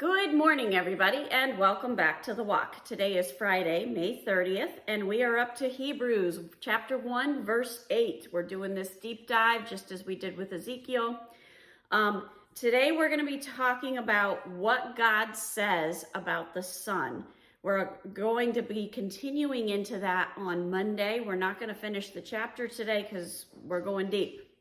Good morning, everybody, and welcome back to The Walk. Today is Friday, May 30th, and we are up to Hebrews chapter 1, verse 8. We're doing this deep dive just as we did with Ezekiel. Today we're going to be talking about what God says about the Son. We're going to be continuing into that on Monday. We're not going to finish the chapter today because we're going deep.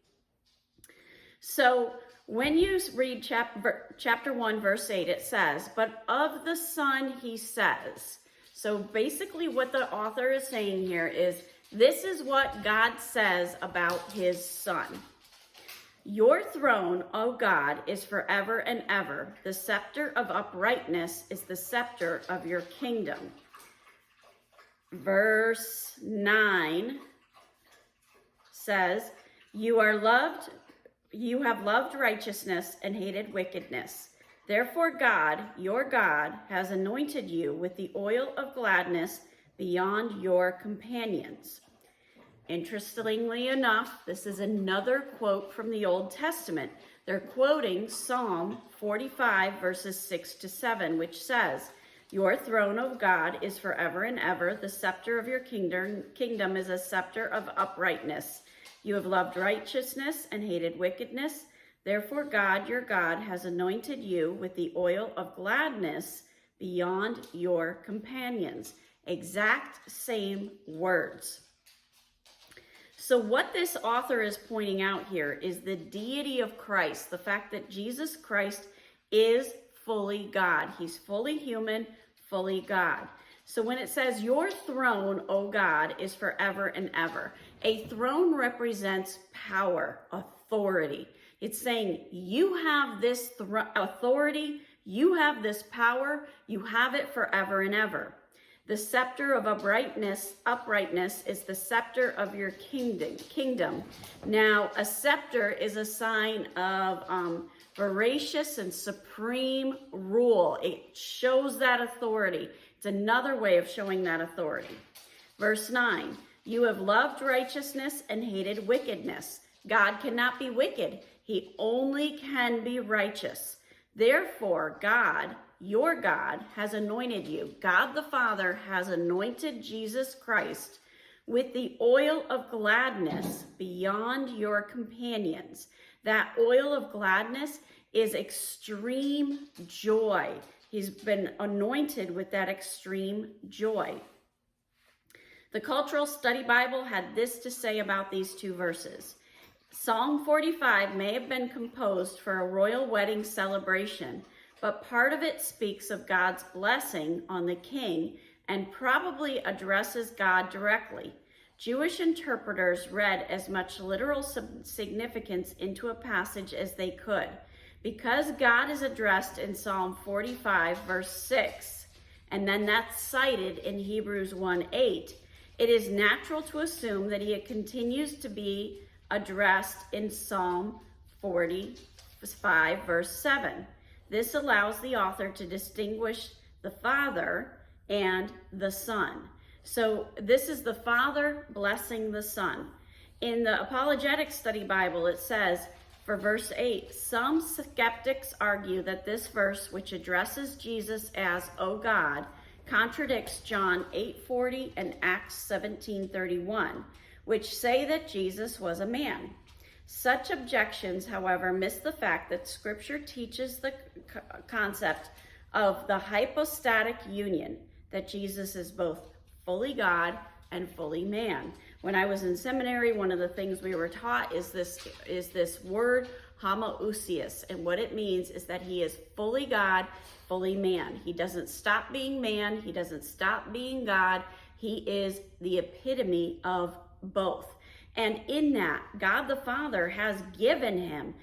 So when you read chapter 1, verse 8, it says, "But of the Son he says." So basically what the author is saying here is, this is what God says about his Son. "Your throne, O God, is forever and ever. The scepter of uprightness is the scepter of your kingdom." Verse 9 says, You have loved righteousness and hated wickedness. Therefore God, your God, has anointed you with the oil of gladness beyond your companions. Interestingly enough, this is another quote from the Old Testament. They're quoting Psalm 45, verses 6 to 7, which says, "Your throne, O God, is forever and ever. The scepter of your kingdom is a scepter of uprightness. You have loved righteousness and hated wickedness. Therefore God, your God, has anointed you with the oil of gladness beyond your companions." Exact same words. So what this author is pointing out here is the deity of Christ, the fact that Jesus Christ is fully God. He's fully human, fully God. So when it says, "Your throne, O God, is forever and ever," a throne represents power, authority. It's saying you have this authority, you have this power, you have it forever and ever. The scepter of uprightness is the scepter of your kingdom. Now, a scepter is a sign of voracious and supreme rule. It shows that authority. It's another way of showing that authority. Verse 9, "You have loved righteousness and hated wickedness." God cannot be wicked. He only can be righteous. Therefore, God, your God, has anointed you. God the Father has anointed Jesus Christ with the oil of gladness beyond your companions. That oil of gladness is extreme joy. He's been anointed with that extreme joy. The Cultural Study Bible had this to say about these two verses. Psalm 45 may have been composed for a royal wedding celebration, but part of it speaks of God's blessing on the king and probably addresses God directly. Jewish interpreters read as much literal significance into a passage as they could. Because God is addressed in Psalm 45, verse 6, and then that's cited in Hebrews 1:8, it is natural to assume that he continues to be addressed in Psalm 45, verse 7. This allows the author to distinguish the Father and the Son. So this is the Father blessing the Son. In the Apologetic Study Bible, it says, for verse 8, "Some skeptics argue that this verse, which addresses Jesus as, O God, contradicts John 8:40 and Acts 17:31, which say that Jesus was a man. Such objections, however, miss the fact that Scripture teaches the concept of the hypostatic union, that Jesus is both fully God and fully man. When I was in seminary, one of the things we were taught is this word homoousios, and what it means is that he is fully God, fully man. He doesn't stop being man, he doesn't stop being God. He is the epitome of both. And in that, God the Father has given him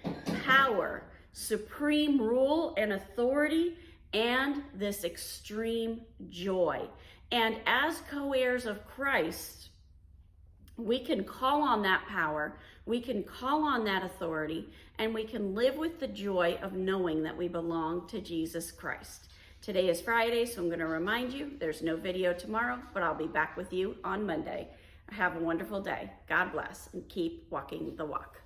power, supreme rule and authority, and this extreme joy. And as co-heirs of Christ, we can call on that power, we can call on that authority, and we can live with the joy of knowing that we belong to Jesus Christ. Today is Friday, so I'm going to remind you, there's no video tomorrow, but I'll be back with you on Monday. Have a wonderful day. God bless, and keep walking the walk.